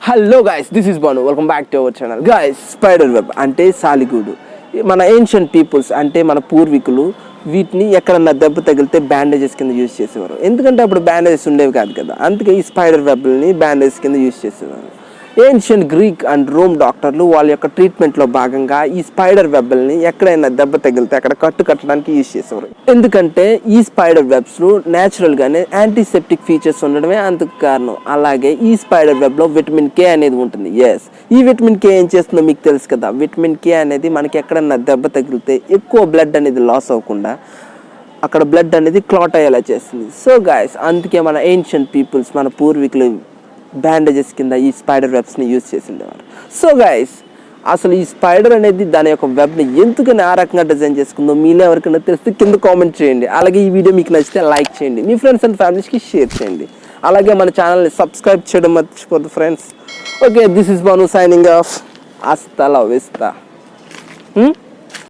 Hello guys, this is Bhanu. Welcome back to our channel. Guys, spider web అంటే సాలిగూడు. మన ancient peoples అంటే మన పూర్వీకులు వీటిని ఎక్కడన్నా దెబ్బ తగిలితే బ్యాండేజెస్ కింద యూజ్ చేసేవారు. ఎందుకంటే అప్పుడు బ్యాండేజెస్ ఉండేవి కాదు కదా, అందుకే ఈ స్పైడర్ వెబ్ని బ్యాండేజెస్ కింద యూజ్ చేసేవారు. ఏన్షియంట్ గ్రీక్ అండ్ రోమ్ డాక్టర్లు వాళ్ళ యొక్క ట్రీట్మెంట్లో భాగంగా ఈ స్పైడర్ వెబ్ని ఎక్కడైనా దెబ్బ తగిలితే అక్కడ కట్టడానికి యూజ్ చేసేవారు. ఎందుకంటే ఈ స్పైడర్ వెబ్స్లో న్యాచురల్గానే యాంటీసెప్టిక్ ఫీచర్స్ ఉండడమే అందుకు కారణం. అలాగే ఈ స్పైడర్ వెబ్లో విటమిన్ కే అనేది ఉంటుంది. ఈ విటమిన్ కే ఏం చేస్తుందో మీకు తెలుసు కదా. విటమిన్ కే అనేది మనకి ఎక్కడన్నా దెబ్బ తగిలితే ఎక్కువ బ్లడ్ అనేది లాస్ అవ్వకుండా అక్కడ బ్లడ్ అనేది క్లాట్ అయ్యేలా చేస్తుంది. సో గైస్, అందుకే మన ఏన్షియంట్ పీపుల్స్, మన పూర్వీకులు బ్యాండేజెస్ కింద ఈ స్పైడర్ వెబ్స్ని యూజ్ చేసిండేవారు. సో గైస్, అసలు ఈ స్పైడర్ అనేది దాని యొక్క వెబ్ని ఎందుకని ఆ రకంగా డిజైన్ చేసుకుందో మీలో ఎవరికైనా తెలిస్తే కింద కామెంట్ చేయండి. అలాగే ఈ వీడియో మీకు నచ్చితే లైక్ చేయండి, మీ ఫ్రెండ్స్ అండ్ ఫ్యామిలీస్కి షేర్ చేయండి. అలాగే మన ఛానల్ని సబ్స్క్రైబ్ చేయడం మర్చిపోద్దు friends. Okay, this is Bhanu signing off. హasta la vista.